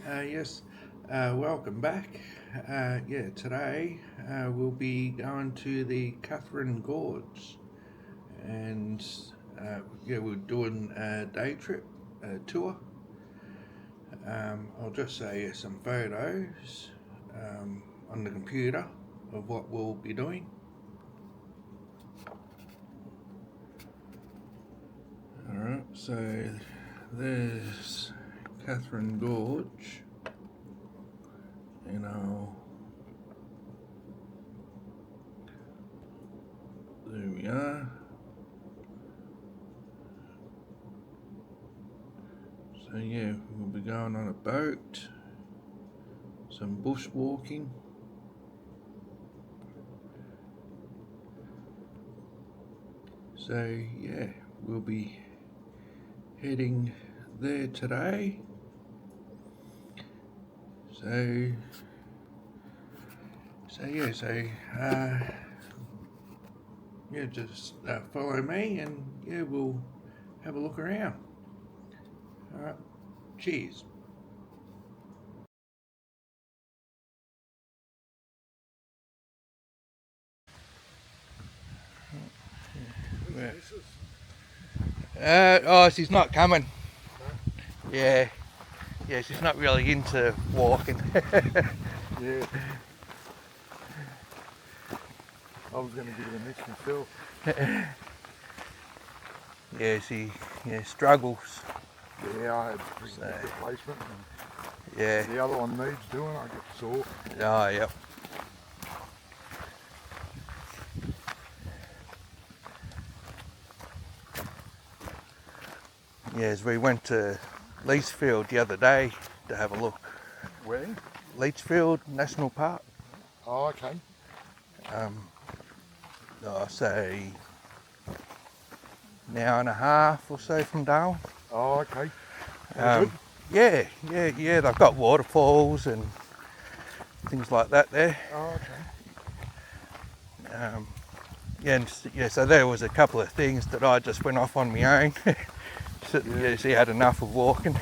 Yes, welcome back. Today we'll be going to the Katherine Gorge, and we're doing a day trip tour. I'll just say some photos on the computer of what we'll be doing. Alright, so there's Katherine Gorge. There we are. So we'll be going on a boat, some bushwalking. So we'll be heading there today. Just follow me and we'll have a look around. Alright, cheers. She's not coming. No? Yeah, she's not really into walking. Yeah. I was going to give it a miss myself. She struggles. Yeah, I had pretty good replacement. And the other one needs doing, I get sore. Oh, yep. Yes, we went to Leachfield the other day to have a look. Where? Leachfield National Park. Oh, okay. Say an hour and a half or so from Darwin. Oh, okay. Good? Yeah, they've got waterfalls and things like that there. Oh, okay. So there was a couple of things that I just went off on my own. She had enough of walking.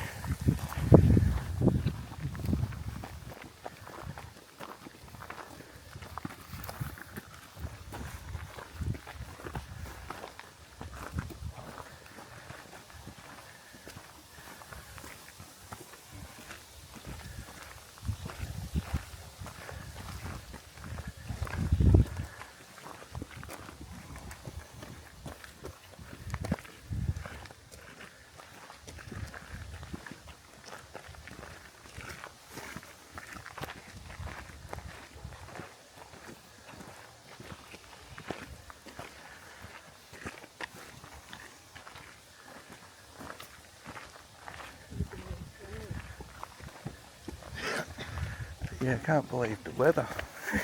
Yeah, I can't believe the weather.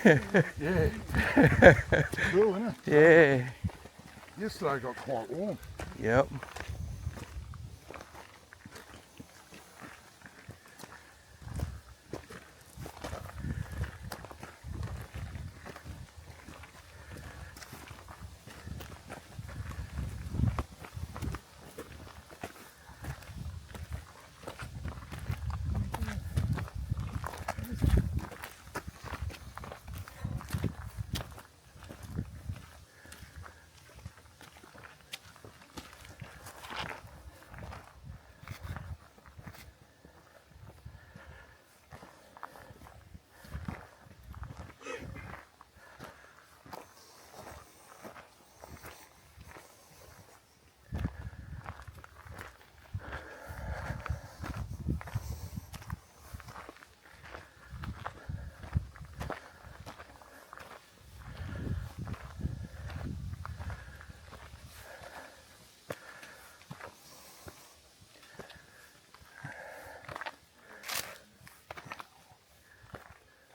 Yeah. It's cool, isn't it? Yeah. Yesterday got quite warm. Yep.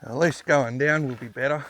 At least going down will be better.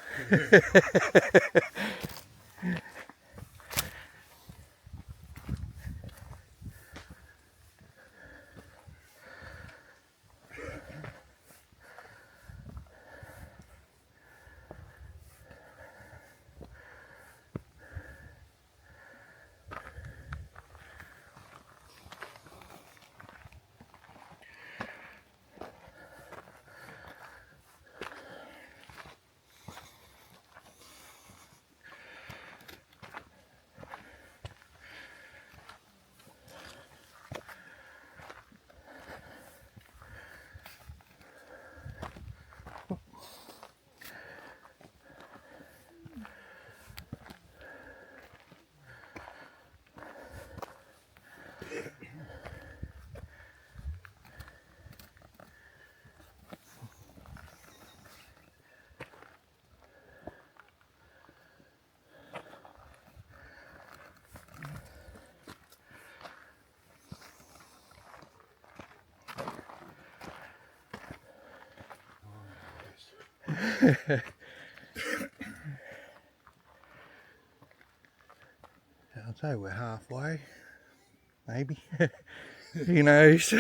I'll say we're halfway, maybe. Who knows?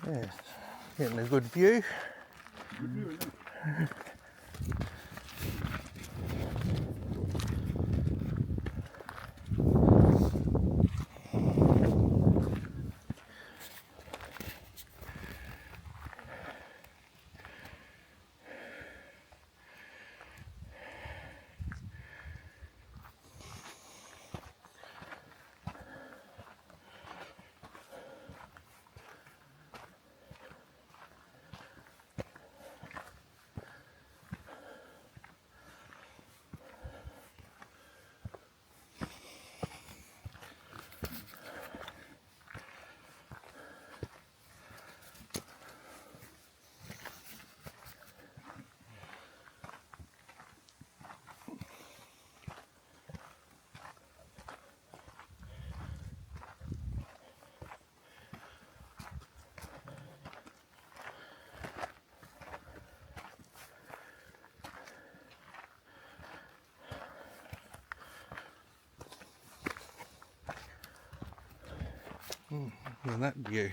Yeah, getting a good view. Good view, isn't it? Look at that view.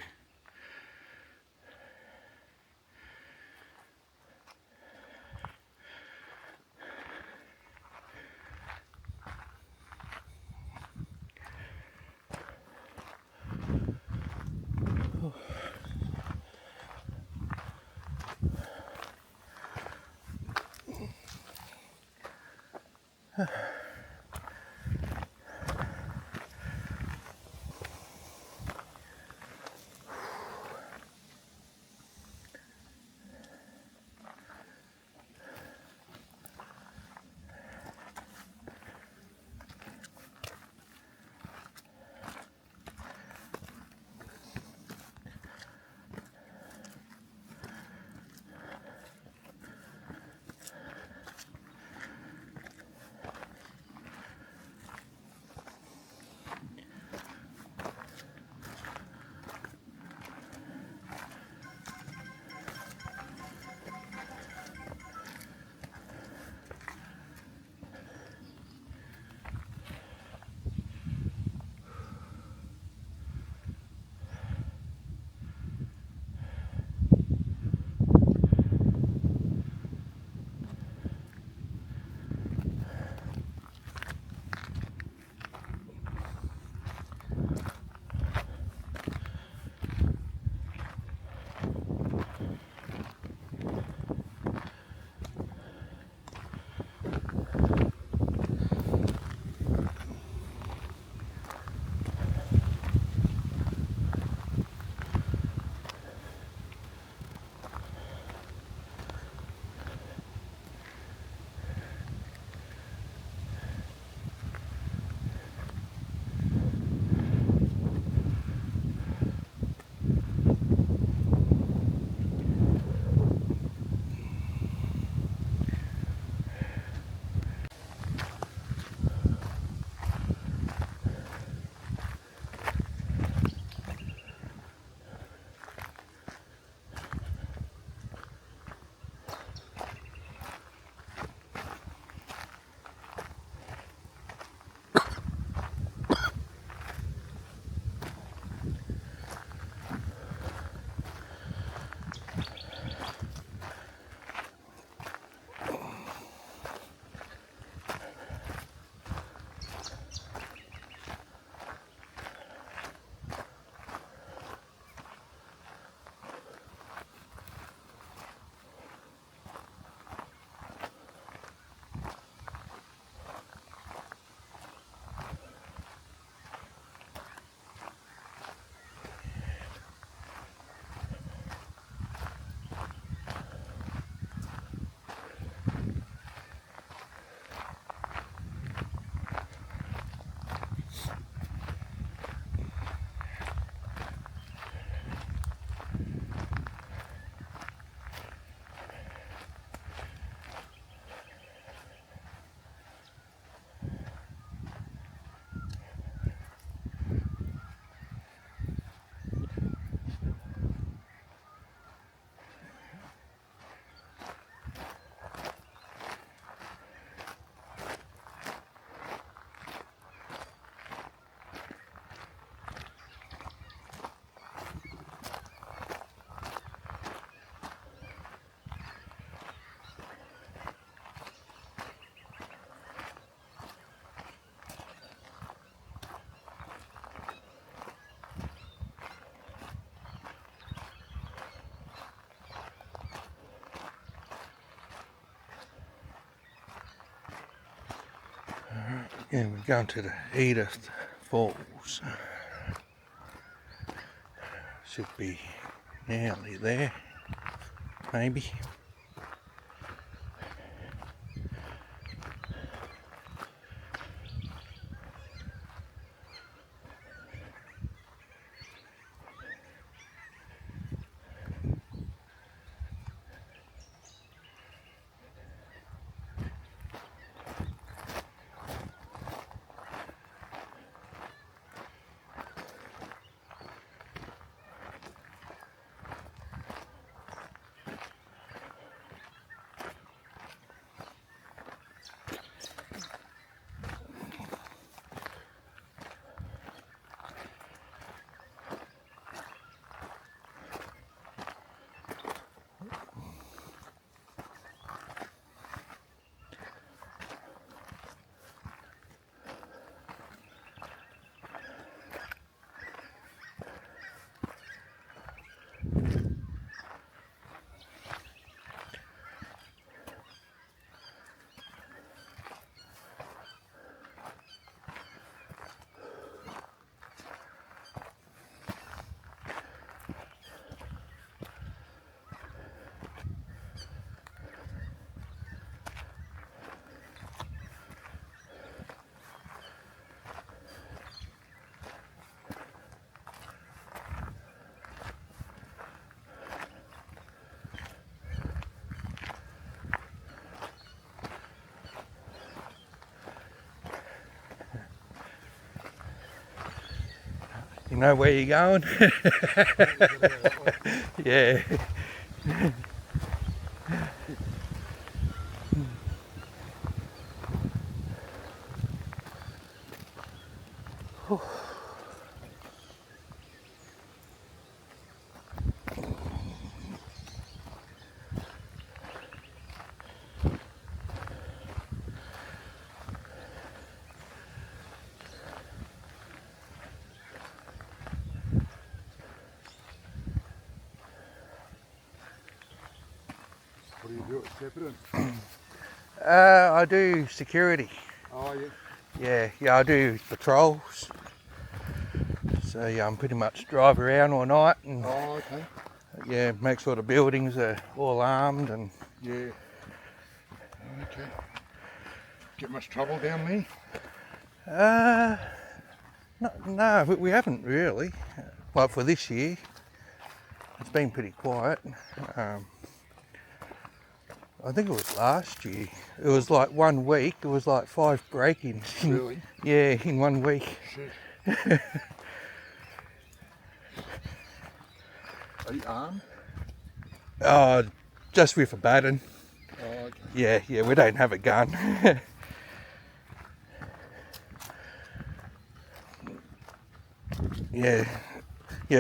Yeah, we're going to the Edith Falls. Should be nearly there, maybe. You know where you're going? Yeah. What do you do at Shepparton? I do security. Oh, yeah. Yeah, I do patrols. So yeah, I'm pretty much drive around all night and Oh, okay. yeah, make sure the buildings are all armed and Yeah. Okay. Get much trouble down there? no, we haven't really. Like for this year, it's been pretty quiet. I think it was last year. It was like 1 week. It was like 5 break-ins. Really? Yeah, in 1 week. Shit. Are you armed? Oh, just with a baton. Oh, okay. Yeah, we don't have a gun. Yeah,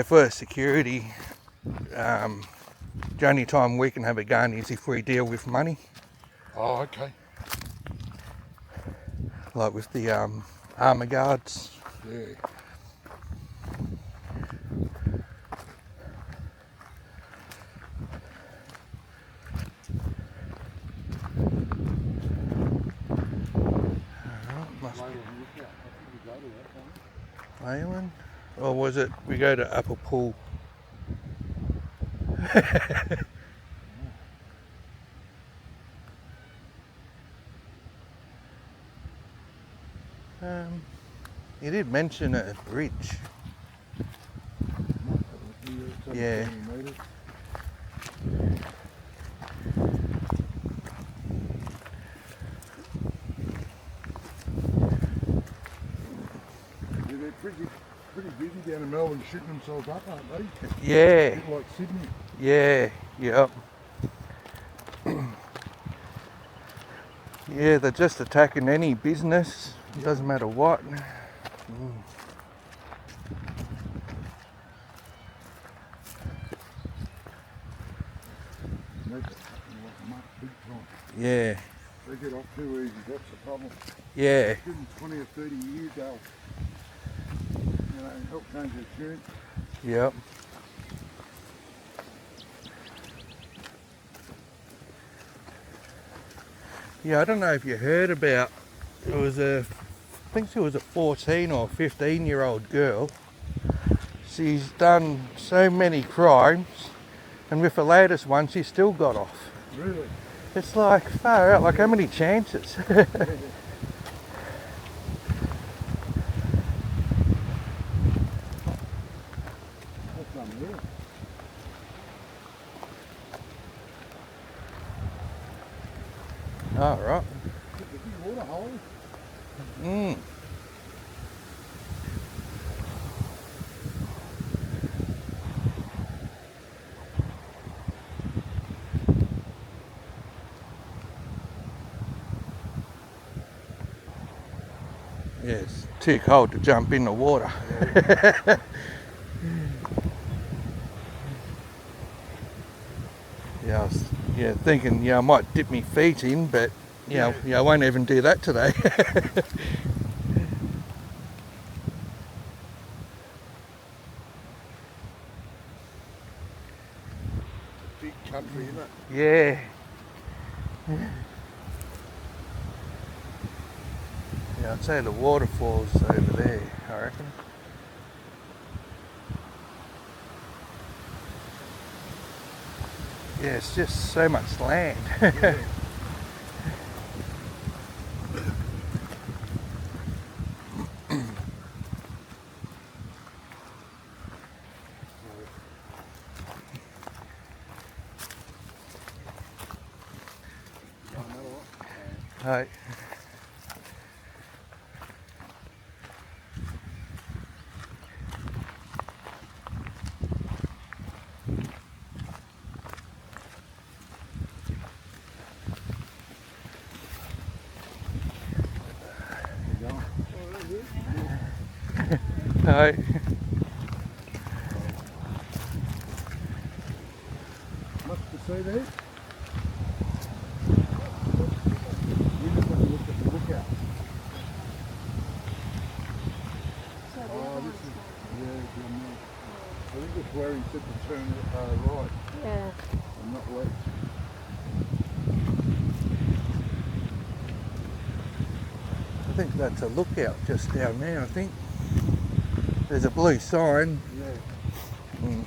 for security, the only time we can have a gun is if we deal with money, Oh, okay. like with the armour guards. Yeah. Leyland? Or was it we go to Upper Pool? You did mention a bridge. Yeah. They're pretty busy down in Melbourne shooting themselves up, aren't they? Yeah. A bit like Sydney. Yeah. Yep. Yeah, they're just attacking any business. It doesn't matter what. Yeah. They get off too easy, that's the problem. Yeah. Give them 20 or 30 years, they'll help change their tune. Yep. Yeah, I don't know if you heard about, there was a think she was a 14 or 15-year-old girl. She's done so many crimes, and with the latest one, she still got off. Really? It's like, far out, like how many chances? That's unreal. All right. The big water hole. Mm. Yeah, it's too cold to jump in the water. Yeah, I was thinking, I might dip my feet in, but I won't even do that today. Big country, isn't it? Yeah. Yeah, I'd say the waterfall's over there, I reckon. Yeah, it's just so much land. Yeah. Right. Right. Much to see there? We just want to look at the lookout. Oh, this is, I think it's where he said to turn right Yeah. and not left. I think that's a lookout just down there, I think. There's a blue sign. Yeah. Mm.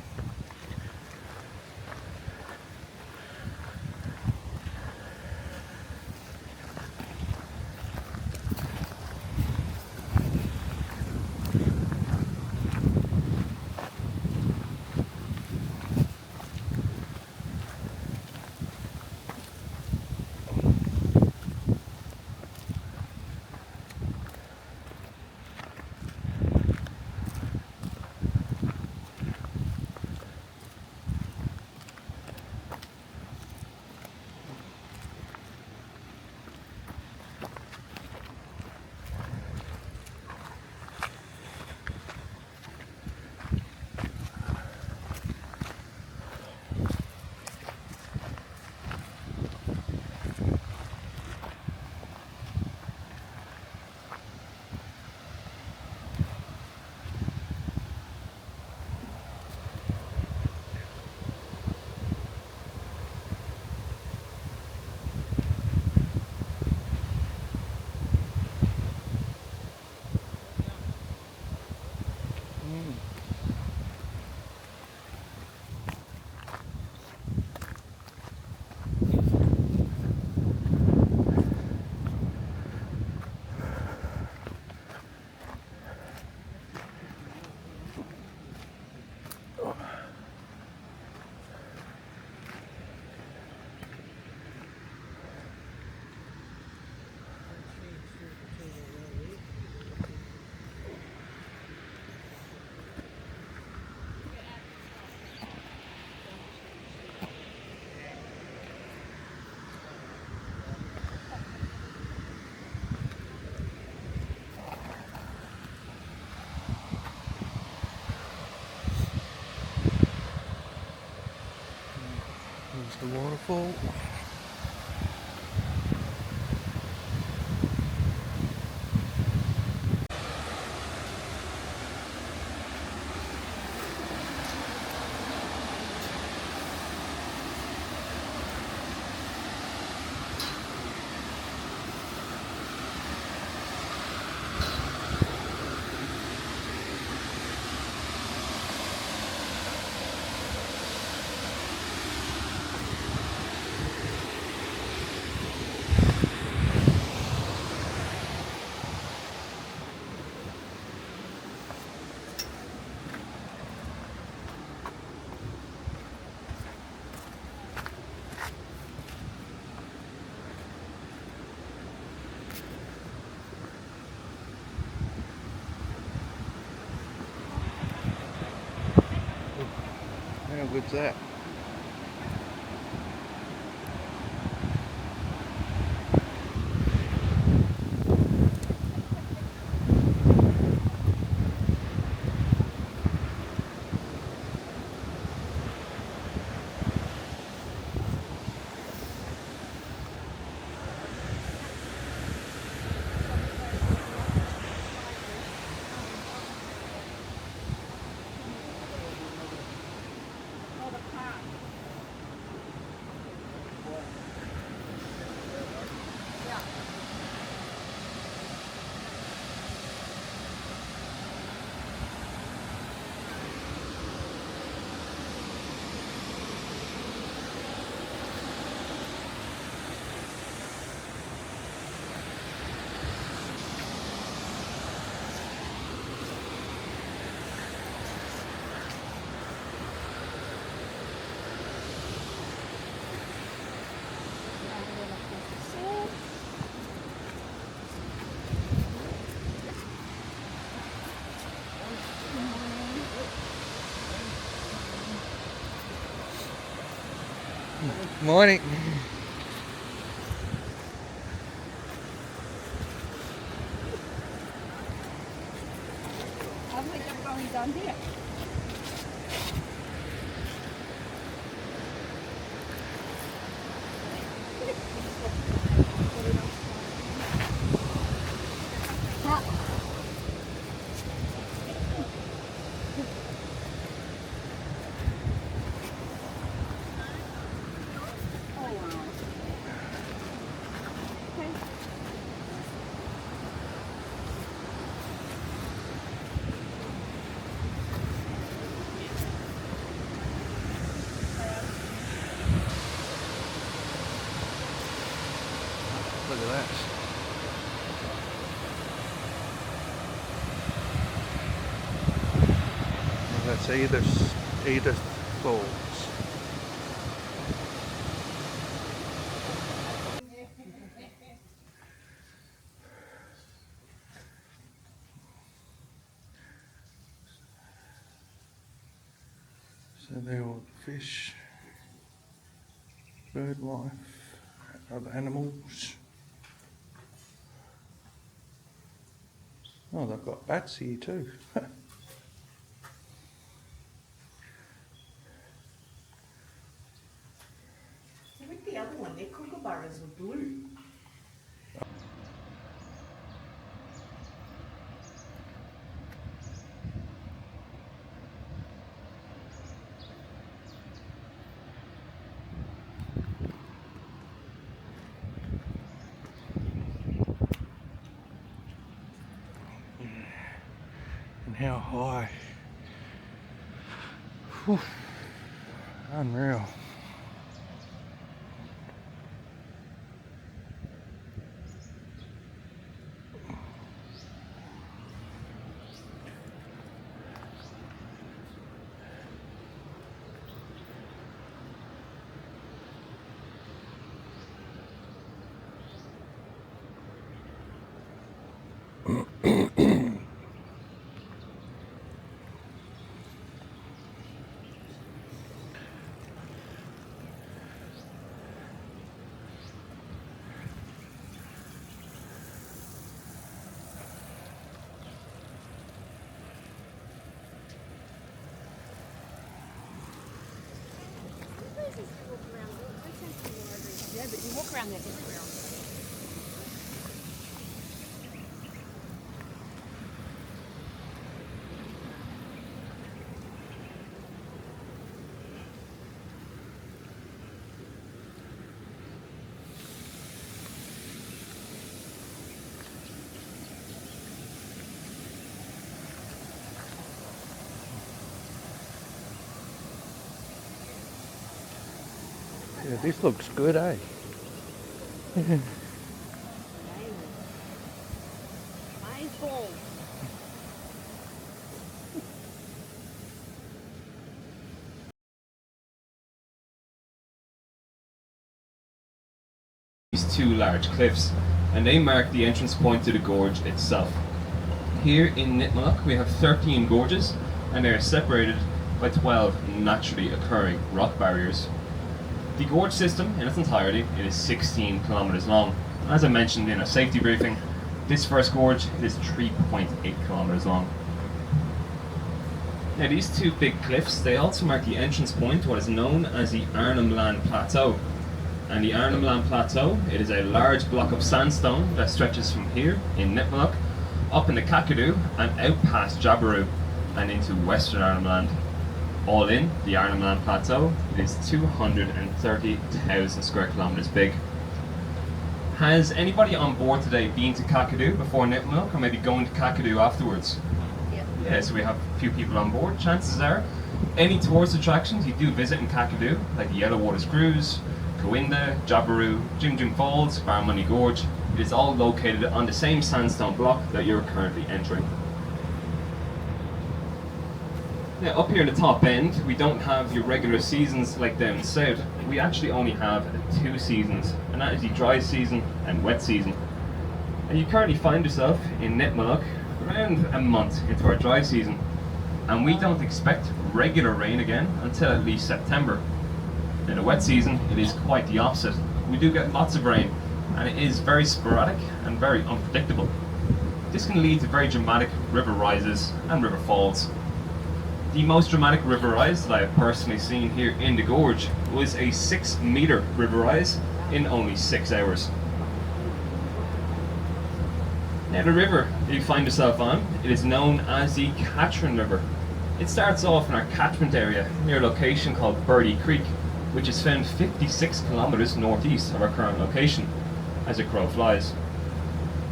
There's the waterfall. How good's that? Morning. How much are going down here? Look at that. Well, that's Edith Falls. So they're all fish, bird life, other animals. Oh, they've got bats here too. With the other one, their kookaburras were blue. And how high. Whew. Unreal. Yeah, but you walk around there everywhere. Yeah, this looks good, eh? Main Falls. These two large cliffs, and they mark the entrance point to the gorge itself. Here in Nitmallock we have 13 gorges, and they are separated by 12 naturally occurring rock barriers. The gorge system in its entirety it is 16 kilometers long. As I mentioned in a safety briefing, this first gorge is 3.8 kilometers long. Now these two big cliffs, they also mark the entrance point to what is known as the Arnhem Land Plateau. And the Arnhem Land Plateau, it is a large block of sandstone that stretches from here in Nipmuc up into Kakadu and out past Jabiru and into Western Arnhem Land. All in, the Arnhem Land Plateau it is 230,000 square kilometers big. Has anybody on board today been to Kakadu before Nipmuc or maybe going to Kakadu afterwards? Yeah, so we have a few people on board. Chances are, any tourist attractions you do visit in Kakadu, like the Yellow Waters Cruise, Coinda, Jabiru, Jim Falls, Barmoney Gorge, it is all located on the same sandstone block that you're currently entering. Now up here in the top end, we don't have your regular seasons like down south. We actually only have 2 seasons, and that is the dry season and wet season. And you currently find yourself in Nipmuc around a month into our dry season, and we don't expect regular rain again until at least September. In the wet season, it is quite the opposite. We do get lots of rain, and it is very sporadic and very unpredictable. This can lead to very dramatic river rises and river falls. The most dramatic river rise that I have personally seen here in the gorge was a 6-meter river rise in only 6 hours. Now the river that you find yourself on, it is known as the Katherine River. It starts off in our catchment area near a location called Birdie Creek, which is found 56 kilometers northeast of our current location, as a crow flies.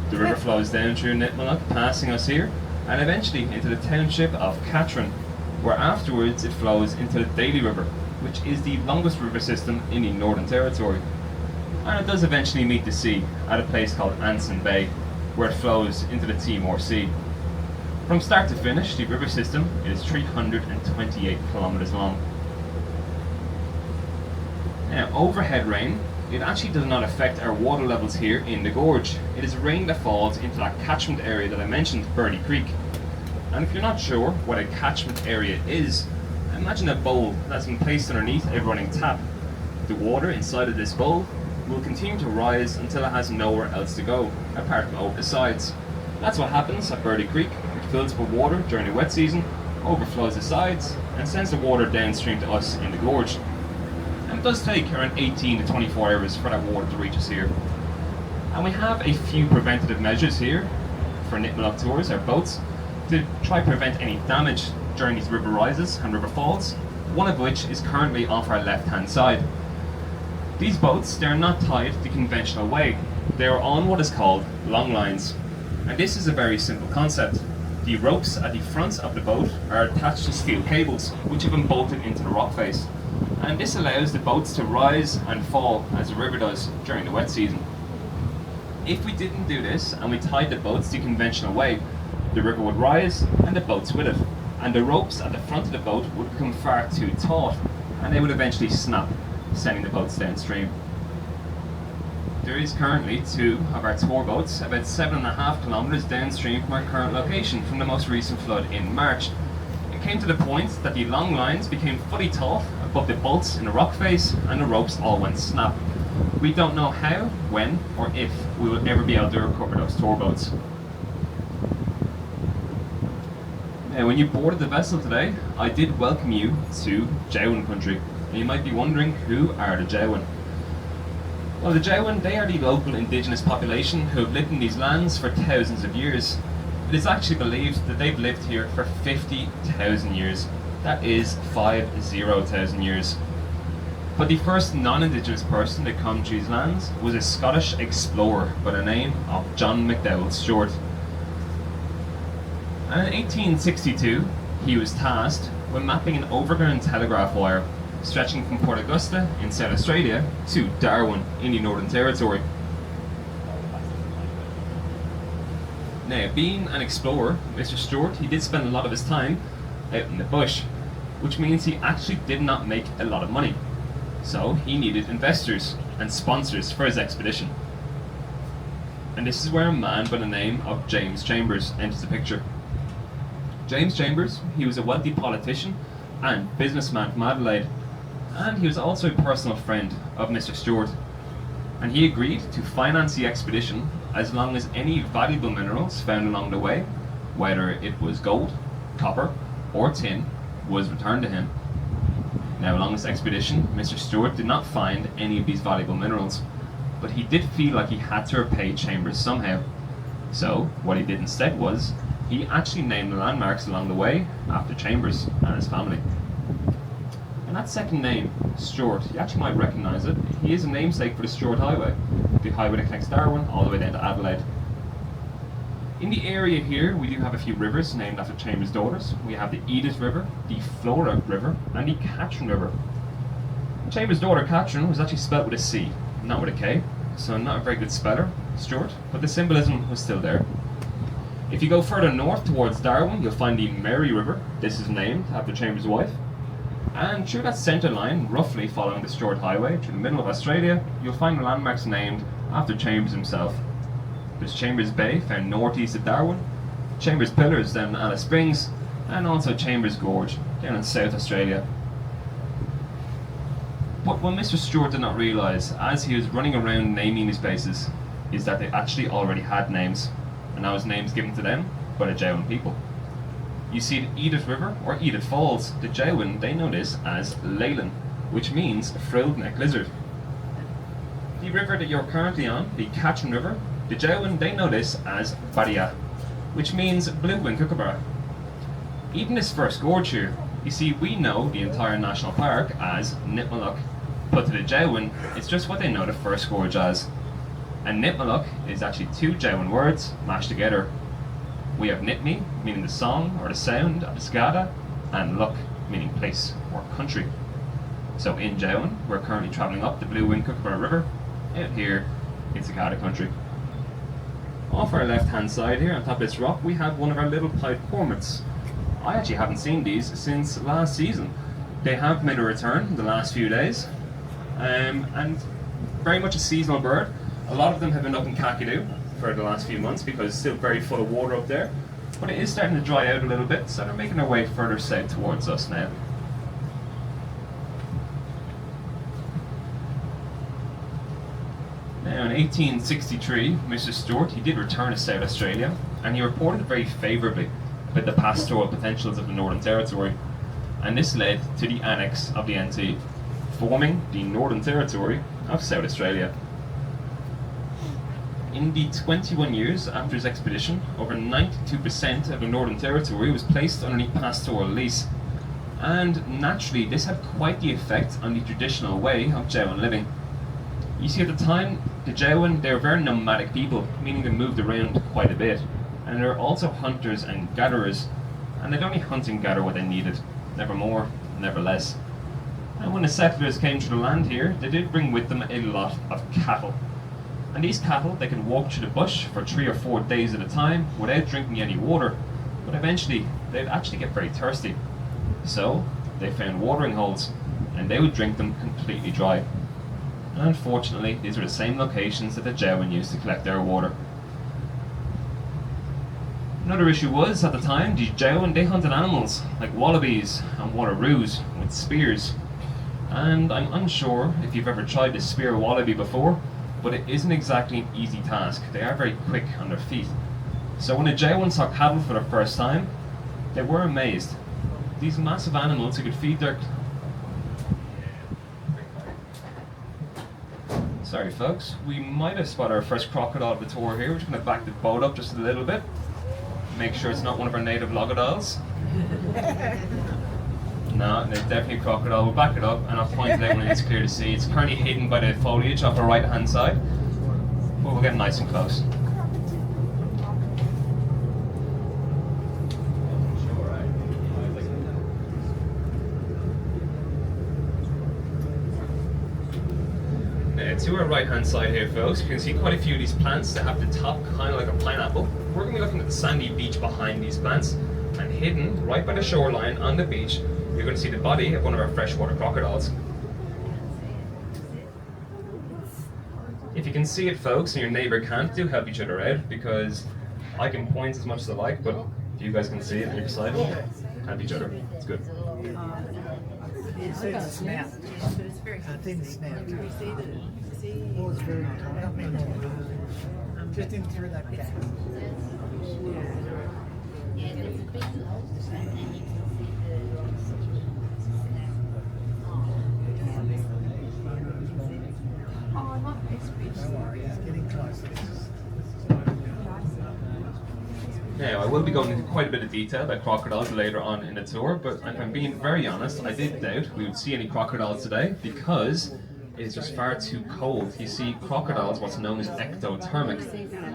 The river flows down through Nipmuc, passing us here, and eventually into the township of Katherine, where afterwards it flows into the Daly River, which is the longest river system in the Northern Territory. And it does eventually meet the sea at a place called Anson Bay, where it flows into the Timor Sea. From start to finish, the river system is 328 kilometers long. Now, overhead rain, it actually does not affect our water levels here in the gorge. It is rain that falls into that catchment area that I mentioned, Birdie Creek. And if you're not sure what a catchment area is, imagine a bowl that's been placed underneath a running tap. The water inside of this bowl will continue to rise until it has nowhere else to go, apart from over the sides. That's what happens at Birdie Creek. It fills with water during the wet season, overflows the sides, and sends the water downstream to us in the gorge. And it does take around 18 to 24 hours for that water to reach us here. And we have a few preventative measures here for Nipmuc tours, our boats, to try to prevent any damage during these river rises and river falls, one of which is currently off our left hand side. These boats, they're not tied the conventional way. They are on what is called long lines. And this is a very simple concept. The ropes at the front of the boat are attached to steel cables, which have been bolted into the rock face. And this allows the boats to rise and fall as the river does during the wet season. If we didn't do this and we tied the boats the conventional way, the river would rise and the boats with it. And the ropes at the front of the boat would become far too taut and they would eventually snap, sending the boats downstream. There is currently 2 of our tour boats about 7.5 kilometers downstream from our current location from the most recent flood in March. It came to the point that the long lines became fully taut above the bolts in the rock face and the ropes all went snap. We don't know how, when, or if we will ever be able to recover those tour boats. Now, when you boarded the vessel today, I did welcome you to Darwin country. And you might be wondering, who are the Darwin? Well, the Darwin, they are the local indigenous population who have lived in these lands for thousands of years. It is actually believed that they've lived here for 50,000 years. That is 50,000 years. But the first non-indigenous person to come to these lands was a Scottish explorer by the name of John McDowell Stuart. And in 1862, he was tasked with mapping an overground telegraph wire stretching from Port Augusta in South Australia to Darwin in the Northern Territory. Now, being an explorer, Mr. Stuart, he did spend a lot of his time out in the bush, which means he actually did not make a lot of money. So he needed investors and sponsors for his expedition. And this is where a man by the name of James Chambers enters the picture. James Chambers, he was a wealthy politician and businessman from Adelaide, and he was also a personal friend of Mr. Stewart. And he agreed to finance the expedition as long as any valuable minerals found along the way, whether it was gold, copper, or tin, was returned to him. Now, along this expedition, Mr. Stewart did not find any of these valuable minerals, but he did feel like he had to repay Chambers somehow. So, what he did instead was, he actually named the landmarks along the way after Chambers and his family. And that second name, Stewart, you actually might recognise it. He is a namesake for the Stewart Highway, the highway that connects Darwin all the way down to Adelaide. In the area here, we do have a few rivers named after Chambers' daughters. We have the Edith River, the Flora River, and the Katherine River. Chambers' daughter, Katherine, was actually spelt with a C, not with a K, so not a very good speller, Stewart, but the symbolism was still there. If you go further north towards Darwin, you'll find the Mary River. This is named after Chambers' wife. And through that centre line, roughly following the Stewart Highway through the middle of Australia, you'll find the landmarks named after Chambers himself. There's Chambers Bay, found northeast of Darwin, Chambers Pillars down in Alice Springs, and also Chambers Gorge down in South Australia. But what Mr. Stewart did not realise, as he was running around naming these places, is that they actually already had names, and that was names given to them by the Darwin people. You see the Edith River, or Edith Falls, the Darwin, they know this as Leyland, which means frilled-neck lizard. The river that you're currently on, the Katherine River, the Darwin, they know this as Badia, which means blue-winged kookaburra. Even this first gorge here, you see, we know the entire national park as Nipmuc, but to the Darwin, it's just what they know the first gorge as. And Nipmuc is actually two Darwin words mashed together. We have Nipmi, meaning the song or the sound of the Skada, and Luck, meaning place or country. So in Darwin, we're currently travelling up the Blue-Winged Kookaburra River. Out here, it's Skada country. Off our left-hand side here, on top of this rock, we have one of our little pied cormorants. I actually haven't seen these since last season. They have made a return in the last few days, and very much a seasonal bird. A lot of them have been up in Kakadu for the last few months because it's still very full of water up there, but it is starting to dry out a little bit, so they're making their way further south towards us now. Now in 1863, Mr. Stewart, he did return to South Australia, and he reported very favourably about the pastoral potentials of the Northern Territory, and this led to the annex of the NT, forming the Northern Territory of South Australia. In the 21 years after his expedition, over 92% of the Northern Territory was placed underneath pastoral lease, and naturally this had quite the effect on the traditional way of Darwin living. You see, at the time, the Darwin, they were very nomadic people, meaning they moved around quite a bit, and they were also hunters and gatherers, and they'd only hunt and gather what they needed, never more, never less. And when the settlers came to the land here, they did bring with them a lot of cattle. And these cattle, they could walk through the bush for 3 or 4 days at a time without drinking any water, but eventually they'd actually get very thirsty. So they found watering holes, and they would drink them completely dry. And unfortunately, these are the same locations that the Darwin used to collect their water. Another issue was, at the time, the Darwin, they hunted animals like wallabies and wallaroos with spears. And I'm unsure if you've ever tried to spear a wallaby before, but it isn't exactly an easy task. They are very quick on their feet. So when the Darwin saw cattle for the first time, they were amazed. These massive animals who could feed their... Sorry folks, we might have spotted our first crocodile of the tour here. We're just going to back the boat up just a little bit. Make sure it's not one of our native logodiles. No, it's definitely a crocodile. We'll back it up and I'll point it out when it's clear to see. It's currently hidden by the foliage off our right hand side, but we'll get nice and close. Now, to our right hand side here folks, you can see quite a few of these plants that have the top kind of like a pineapple. We're going to be looking at the sandy beach behind these plants, and hidden right by the shoreline on the beach, you're going to see the body of one of our freshwater crocodiles. If you can see it folks and your neighbour can't, do help each other out, because I can point as much as I like, but if you guys can see it, you're beside me. help each other. It's good. It's a snap. I think the snap. Oh, it's very tight. Just in through that back. Don't worry, it's getting closer. Now, I will be going into quite a bit of detail about crocodiles later on in the tour, but if I'm being very honest, I did doubt we would see any crocodiles today because it is just far too cold. You see, crocodiles, what's known as ectothermic,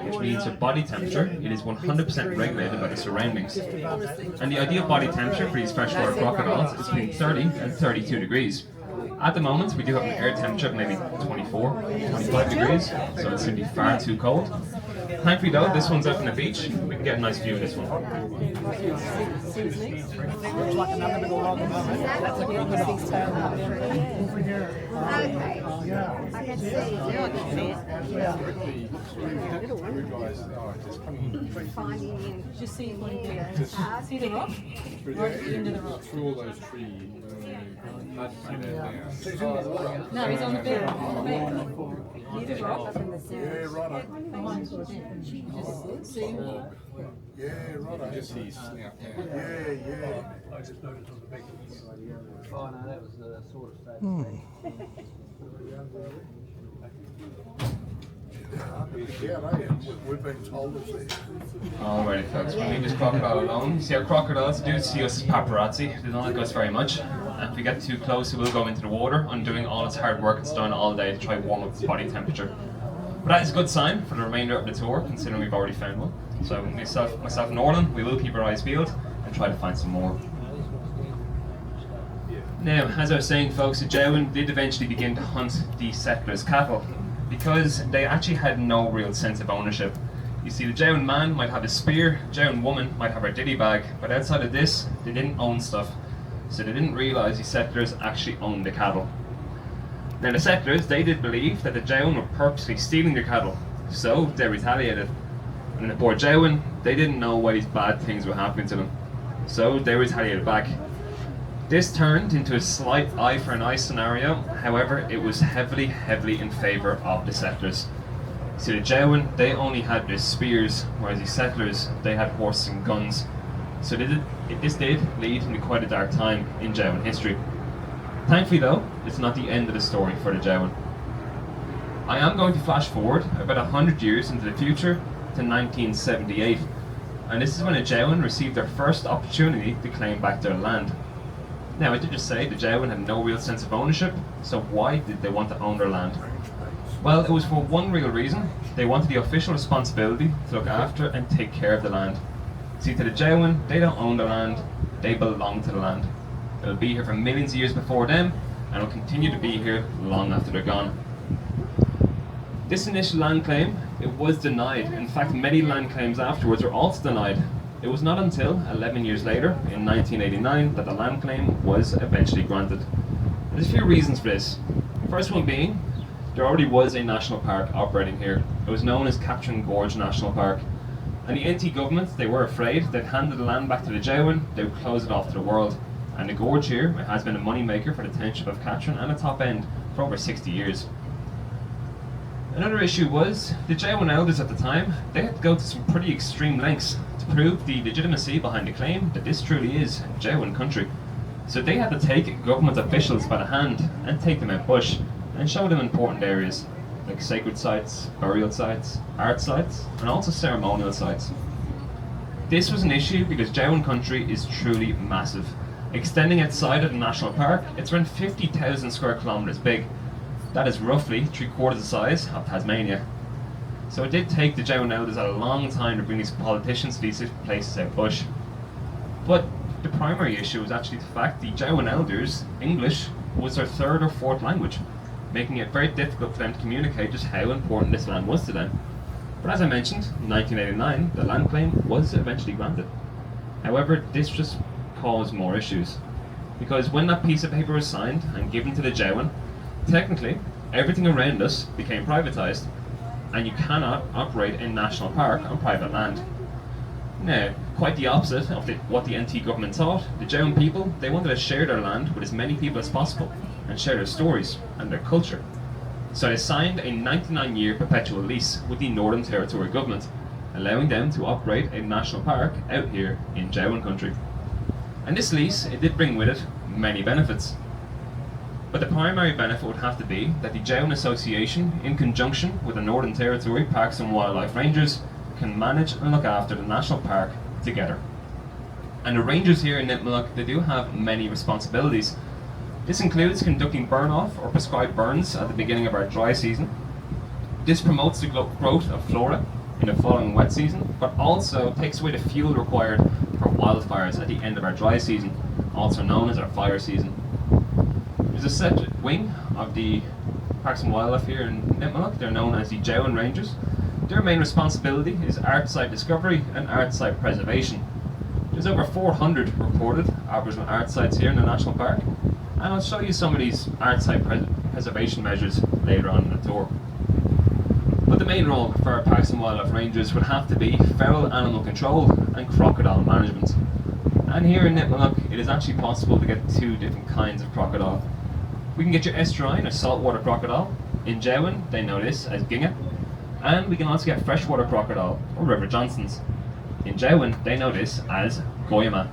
which means their body temperature, it is 100% regulated by the surroundings. And the ideal body temperature for these freshwater crocodiles is between 30 and 32 degrees. At the moment, we do have an air temperature of maybe 24, 25 degrees, so it's simply far too cold. Thankfully though, this one's up on the beach. We can get a nice view of this one. Looks like another little log at the moment. That's a crocodile. Over here. Okay. Yeah. I can see. Now I can see it. Finding in. Just see one here. Yeah. See the rock? Right at the end of the rock. Through all those trees. No, he's on the bed. On the bed. See the rock? Yeah, right. Just see. Yeah, right. Just see snout down. Yeah. Oh no, that was the sort of state. We've been told it's there. Alrighty folks, we'll leave this crocodile alone. You see our crocodiles do see us as paparazzi. They don't like us very much. And if we get too close, it will go into the water, undoing all its hard work it's done all day to try warm up its body temperature. But that is a good sign for the remainder of the tour, considering we've already found one. So myself and Orlan, we will keep our eyes peeled and try to find some more. Now, as I was saying folks, the Darwin did eventually begin to hunt the settlers' cattle because they actually had no real sense of ownership. You see, the Darwin man might have a spear, the Darwin woman might have her dilly bag, but outside of this, they didn't own stuff. So they didn't realise the settlers actually owned the cattle. Now the settlers, they did believe that the Darwin were purposely stealing their cattle, so they retaliated. And the poor Darwin, they didn't know why these bad things were happening to them, so they retaliated back. This turned into a slight eye for an eye scenario, however it was heavily in favour of the settlers. See, the Darwin, they only had their spears, whereas the settlers, they had horses and guns. So this did lead into quite a dark time in Darwin history. Thankfully though, it's not the end of the story for the Darwin. I am going to flash forward about 100 years into the future to 1978, and this is when the Darwin received their first opportunity to claim back their land. Now, I did just say the Darwin had no real sense of ownership, so why did they want to own their land? Well, it was for one real reason. They wanted the official responsibility to look after and take care of the land. See, to the Darwin, they don't own the land, they belong to the land. It'll be here for millions of years before them, and will continue to be here long after they're gone. This initial land claim, it was denied. In fact, many land claims afterwards were also denied. It was not until 11 years later, in 1989, that the land claim was eventually granted. There's a few reasons for this. The first one being, there already was a national park operating here. It was known as Katherine Gorge National Park. And the NT government, they were afraid they'd handed the land back to the Darwin, they would close it off to the world. And the gorge here has been a money maker for the township of Katherine and the top end for over 60 years. Another issue was, the Darwin elders at the time, they had to go to some pretty extreme lengths to prove the legitimacy behind the claim that this truly is Darwin country. So they had to take government officials by the hand and take them out bush and show them important areas, like sacred sites, burial sites, art sites, and also ceremonial sites. This was an issue because Darwin country is truly massive. Extending outside of the national park, it's around 50,000 square kilometres big. That is roughly 3/4 the size of Tasmania. So it did take the Darwin elders a long time to bring these politicians to these places out bush. But the primary issue was actually the fact the Darwin elders, English, was their third or fourth language, making it very difficult for them to communicate just how important this land was to them. But as I mentioned, in 1989, the land claim was eventually granted. However, this just caused more issues, because when that piece of paper was signed and given to the Darwin, technically, everything around us became privatised, and you cannot operate a national park on private land. Now, Quite the opposite of what the NT government thought. The Javan people, they wanted to share their land with as many people as possible and share their stories and their culture. So they signed a 99-year perpetual lease with the Northern Territory government, allowing them to operate a national park out here in Javan country. And this lease, it did bring with it many benefits. But the primary benefit would have to be that the Javan Association, in conjunction with the Northern Territory Parks and Wildlife Rangers, can manage and look after the national park together. And the rangers here in Nipmuc, they do have many responsibilities. This includes conducting burn-off or prescribed burns at the beginning of our dry season. This promotes the growth of flora in the following wet season, but also takes away the fuel required for wildfires at the end of our dry season, also known as our fire season. There's a separate wing of the Parks and Wildlife here in Nipmuc. They're known as the Javan Rangers. Their main responsibility is art site discovery and art site preservation. There's over 400 reported Aboriginal art sites here in the National Park, and I'll show you some of these art site preservation measures later on in the tour. But the main role for our Parks and Wildlife Rangers would have to be feral animal control and crocodile management. And here in Nipmuc, it is actually possible to get two different kinds of crocodile. We can get your estuarine or saltwater crocodile. In Javan, they know this as ginga. And we can also get freshwater crocodile, or River Johnsons. In Javan, they know this as goyama.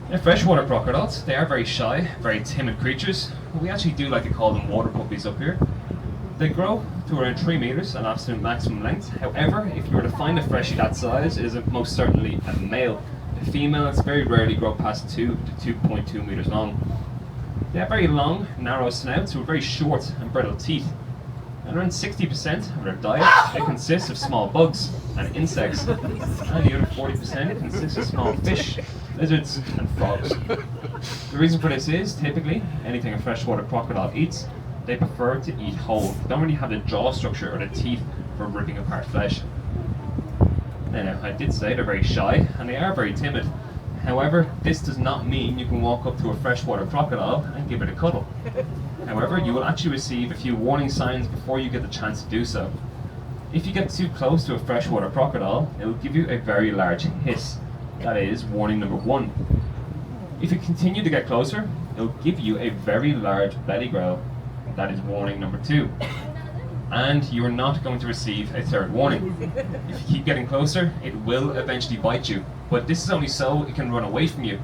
Now, freshwater crocodiles, they are very shy, very timid creatures. We actually do like to call them water puppies up here. They grow to around 3 meters at absolute maximum length. However, if you were to find a freshie that size, it is most certainly a male. The females very rarely grow past 2 to 2.2 meters long. They have very long, narrow snouts with very short and brittle teeth. And around 60% of their diet, it consists of small bugs and insects, and the other 40% consists of small fish, lizards and frogs. The reason for this is, typically, anything a freshwater crocodile eats, they prefer to eat whole. They don't really have the jaw structure or the teeth for ripping apart flesh. Now, I did say they're very shy, and they are very timid. However, this does not mean you can walk up to a freshwater crocodile and give it a cuddle. However, you will actually receive a few warning signs before you get the chance to do so. If you get too close to a freshwater crocodile, it will give you a very large hiss. That is warning number 1. If you continue to get closer, it will give you a very large belly growl. That is warning number 2. And you are not going to receive a third warning. If you keep getting closer, it will eventually bite you. But this is only so it can run away from you.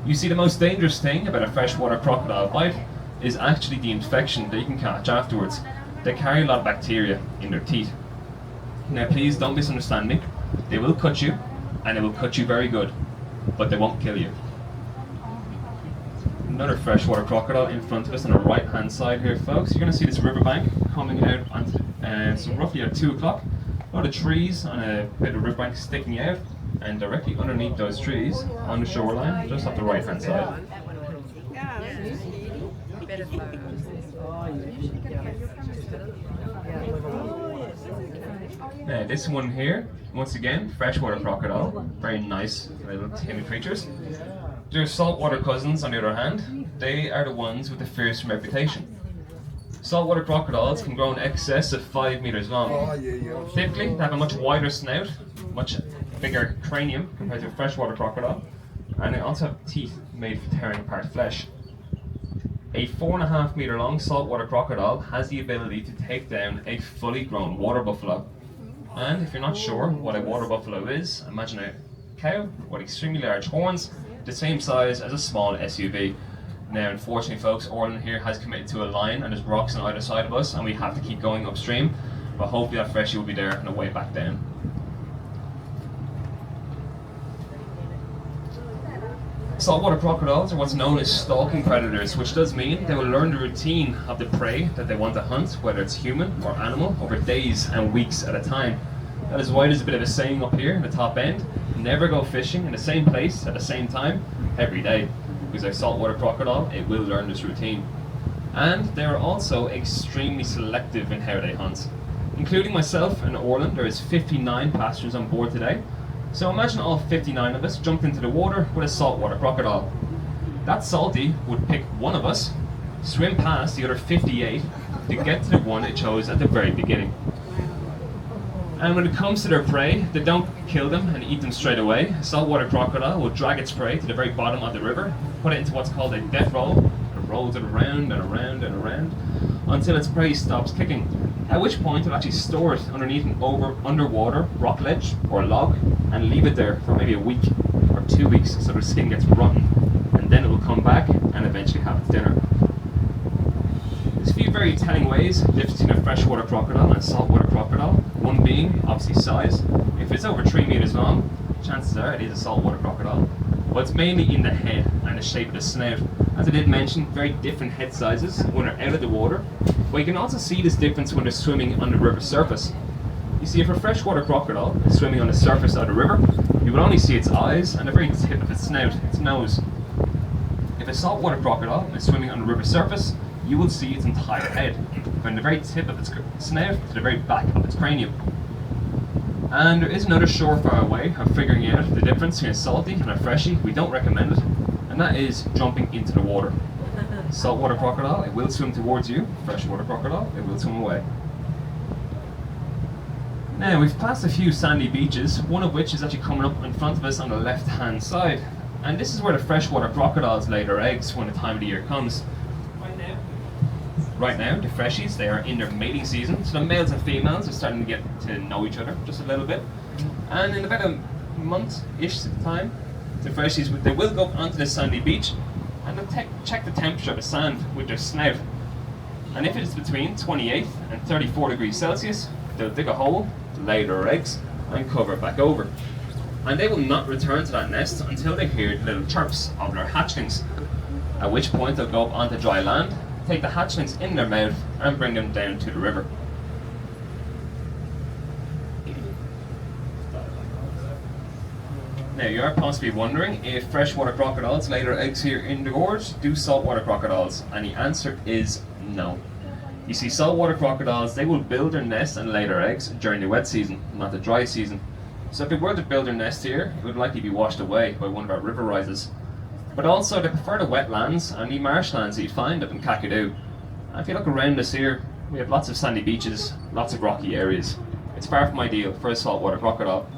You see, the most dangerous thing about a freshwater crocodile bite is actually the infection that you can catch afterwards. They carry a lot of bacteria in their teeth. Now please don't misunderstand me. They will cut you, and they will cut you very good, but they won't kill you. Another freshwater crocodile in front of us on the right hand side here, folks. You're going to see this riverbank coming out on so roughly at 2 o'clock. A lot of trees on a bit of riverbank sticking out, and directly underneath those trees on the shoreline, just off the right hand side. Now this one here, once again, freshwater crocodile, very nice little timid creatures. Their saltwater cousins, on the other hand, they are the ones with the fearsome reputation. Saltwater crocodiles can grow in excess of 5 meters long. Typically, they have a much wider snout, much bigger cranium compared to a freshwater crocodile, and they also have teeth made for tearing apart flesh. A 4.5 meter long saltwater crocodile has the ability to take down a fully grown water buffalo. And if you're not sure what a water buffalo is, imagine a cow with extremely large horns, the same size as a small SUV. Now, unfortunately, folks, Orland here has committed to a line, and there's rocks on either side of us, and we have to keep going upstream. But hopefully that freshie will be there on the way back down. Saltwater crocodiles are what's known as stalking predators, which does mean they will learn the routine of the prey that they want to hunt, whether it's human or animal, over days and weeks at a time. That is why there's a bit of a saying up here in the top end: never go fishing in the same place at the same time every day, because a saltwater crocodile, it will learn this routine. And they are also extremely selective in how they hunt. Including myself and Orland, there is 59 passengers on board today. So imagine all 59 of us jumped into the water with a saltwater crocodile. That salty would pick one of us, swim past the other 58 to get to the one it chose at the very beginning. And when it comes to their prey, they don't kill them and eat them straight away. A saltwater crocodile will drag its prey to the very bottom of the river, put it into what's called a death roll. It rolls it around and around and around until its prey stops kicking. At which point it'll actually store it underneath an underwater rock ledge or log and leave it there for maybe a week or 2 weeks so the skin gets rotten. And then it will come back and eventually have its dinner. There's a few very telling ways the difference between a freshwater crocodile and a saltwater crocodile. One being, obviously, size. If it's over 3 meters long, chances are it is a saltwater crocodile. But it's mainly in the head and the shape of the snout. As I did mention, very different head sizes when they're out of the water. But you can also see this difference when they're swimming on the river surface. You see, if a freshwater crocodile is swimming on the surface of the river, you will only see its eyes and the very tip of its snout, its nose. If a saltwater crocodile is swimming on the river surface, you will see its entire head, from the very tip of its snout to the very back of its cranium. And there is another surefire way of figuring out the difference between a salty and a freshie. We don't recommend it, and that is jumping into the water. Saltwater crocodile, it will swim towards you. Freshwater crocodile, it will swim away. Now, we've passed a few sandy beaches, one of which is actually coming up in front of us on the left-hand side. And this is where the freshwater crocodiles lay their eggs when the time of the year comes. Right now, the freshies, they are in their mating season, so the males and females are starting to get to know each other just a little bit. And in about a month-ish time, the freshies, they will go onto the sandy beach and they'll check the temperature of the sand with their snout. And if it's between 28 and 34 degrees Celsius, they'll dig a hole, lay their eggs, and cover it back over. And they will not return to that nest until they hear the little chirps of their hatchlings, at which point they'll go up onto dry land, take the hatchlings in their mouth and bring them down to the river. Now you are possibly wondering if freshwater crocodiles lay their eggs here in the gorge, do saltwater crocodiles? And the answer is no. You see, saltwater crocodiles, they will build their nest and lay their eggs during the wet season, not the dry season. So if they were to build their nest here, it would likely be washed away by one of our river rises. But also, they prefer the wetlands and the marshlands that you find up in Kakadu. And if you look around us here, we have lots of sandy beaches, lots of rocky areas. It's far from ideal for a saltwater crocodile.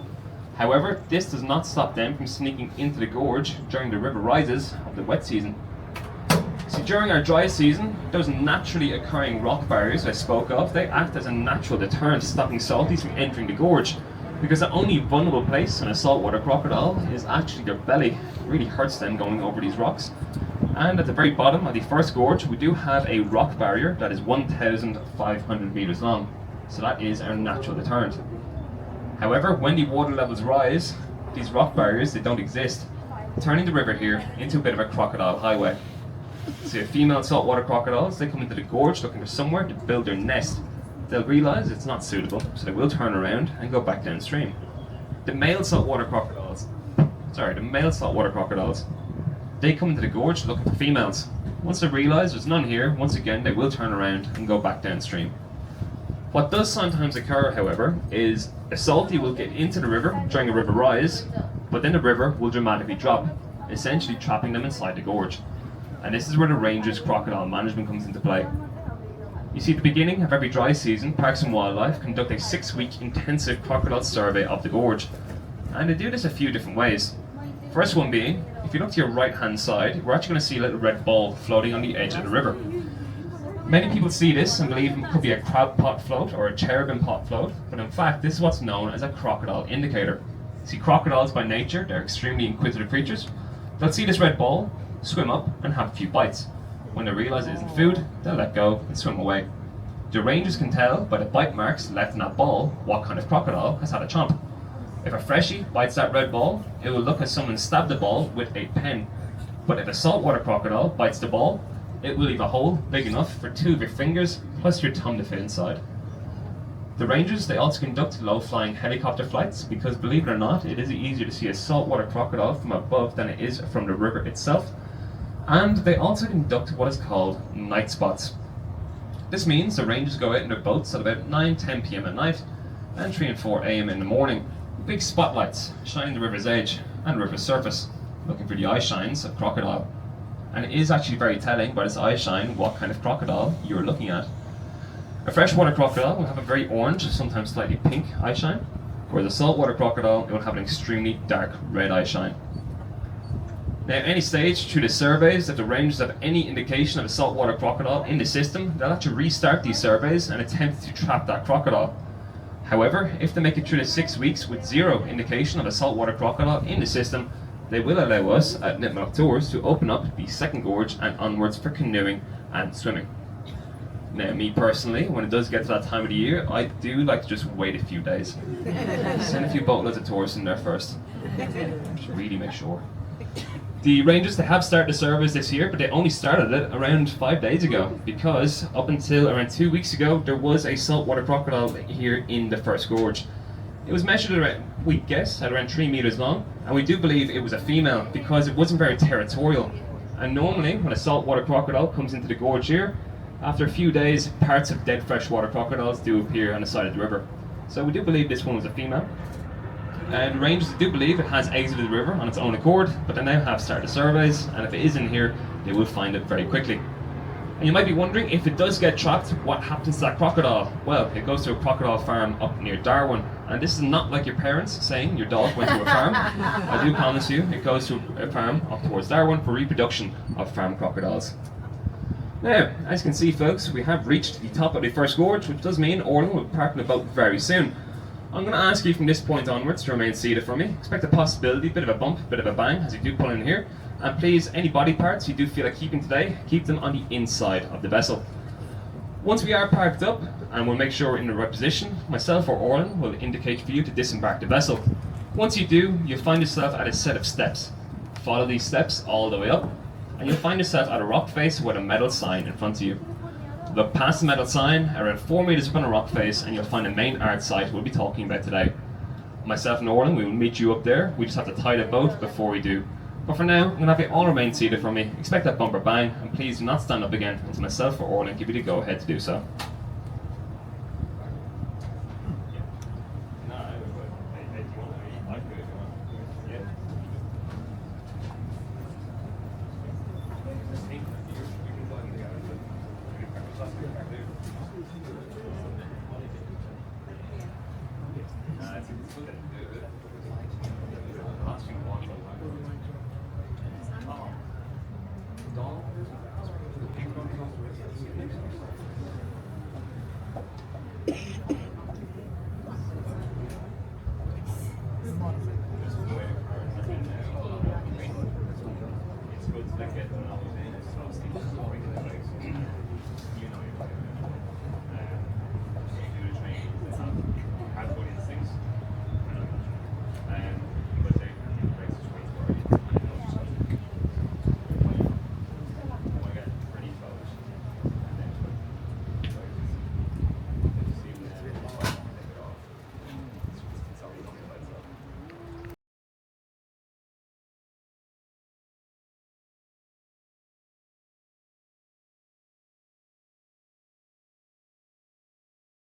However, this does not stop them from sneaking into the gorge during the river rises of the wet season. See, during our dry season, those naturally occurring rock barriers I spoke of, they act as a natural deterrent, stopping salties from entering the gorge. Because the only vulnerable place in a saltwater crocodile is actually their belly. It really hurts them going over these rocks. And at the very bottom of the first gorge, we do have a rock barrier that is 1,500 meters long. So that is our natural deterrent. However, when the water levels rise, these rock barriers, they don't exist, turning the river here into a bit of a crocodile highway. So female saltwater crocodiles, they come into the gorge looking for somewhere to build their nest. They'll realise it's not suitable, so they will turn around and go back downstream. The male saltwater crocodiles, they come into the gorge looking for females. Once they realise there's none here, once again they will turn around and go back downstream. What does sometimes occur, however, is a salty will get into the river during a river rise, but then the river will dramatically drop, essentially trapping them inside the gorge. And this is where the ranger's crocodile management comes into play. You see, at the beginning of every dry season, Parks and Wildlife conduct a 6-week intensive crocodile survey of the gorge. And they do this a few different ways. First one being, if you look to your right hand side, we're actually going to see a little red ball floating on the edge of the river. Many people see this and believe it could be a crab pot float or a cherubim pot float, but in fact this is what's known as a crocodile indicator. See, crocodiles by nature, they're extremely inquisitive creatures. They'll see this red ball, swim up and have a few bites. When they realise it isn't food, they'll let go and swim away. The rangers can tell by the bite marks left in that ball what kind of crocodile has had a chomp. If a freshie bites that red ball, it will look as someone stabbed the ball with a pen. But if a saltwater crocodile bites the ball, it will leave a hole big enough for 2 of your fingers plus your thumb to fit inside. The rangers, they also conduct low-flying helicopter flights because, believe it or not, it is easier to see a saltwater crocodile from above than it is from the river itself. And they also conduct what is called night spots. This means the rangers go out in their boats at about 9-10 p.m. at night and 3 and 4 a.m. in the morning. Big spotlights shining the river's edge and river's surface, looking for the eye shines of crocodile. And it is actually very telling by this eye shine what kind of crocodile you're looking at. A freshwater crocodile will have a very orange, sometimes slightly pink eye shine, whereas a saltwater crocodile it will have an extremely dark red eye shine. Now, at any stage through the surveys, if the rangers have any indication of a saltwater crocodile in the system, they'll actually restart these surveys and attempt to trap that crocodile. However, if they make it through the 6 weeks with zero indication of a saltwater crocodile in the system, they will allow us at Nipmuc Tours to open up the second gorge and onwards for canoeing and swimming. Now, me personally, when it does get to that time of the year, I do like to just wait a few days. Send a few boatloads of tourists in there first. Should really make sure. The rangers, they have started the surveys this year, but they only started it around 5 days ago, because up until around 2 weeks ago, there was a saltwater crocodile here in the first gorge. It was measured around, we guess, at around 3 meters long, and we do believe it was a female because it wasn't very territorial. And normally, when a saltwater crocodile comes into the gorge here, after a few days, parts of dead freshwater crocodiles do appear on the side of the river. So we do believe this one was a female. And rangers do believe it has exited the river on its own accord, but they now have started surveys, and if it is in here, they will find it very quickly. And you might be wondering, if it does get trapped, what happens to that crocodile? Well, it goes to a crocodile farm up near Darwin, and this is not like your parents saying your dog went to a farm. I do promise you, it goes to a farm up towards Darwin for reproduction of farm crocodiles. Now, as you can see folks, we have reached the top of the first gorge, which does mean Orlan will park the boat very soon. I'm going to ask you from this point onwards to remain seated for me. Expect a possibility, bit of a bump, bit of a bang as you do pull in here. And please, any body parts you do feel like keeping today, keep them on the inside of the vessel. Once we are parked up, and we'll make sure we're in the right position, myself or Orlan will indicate for you to disembark the vessel. Once you do, you'll find yourself at a set of steps. Follow these steps all the way up, and you'll find yourself at a rock face with a metal sign in front of you. Look past the metal sign, around 4 meters up on a rock face, and you'll find the main art site we'll be talking about today. Myself and Orlan, we will meet you up there. We just have to tie the boat before we do. But for now, I'm going to have you all remain seated for me. Expect that bumper bang, and please do not stand up again until myself or Orlan give you the go ahead to do so.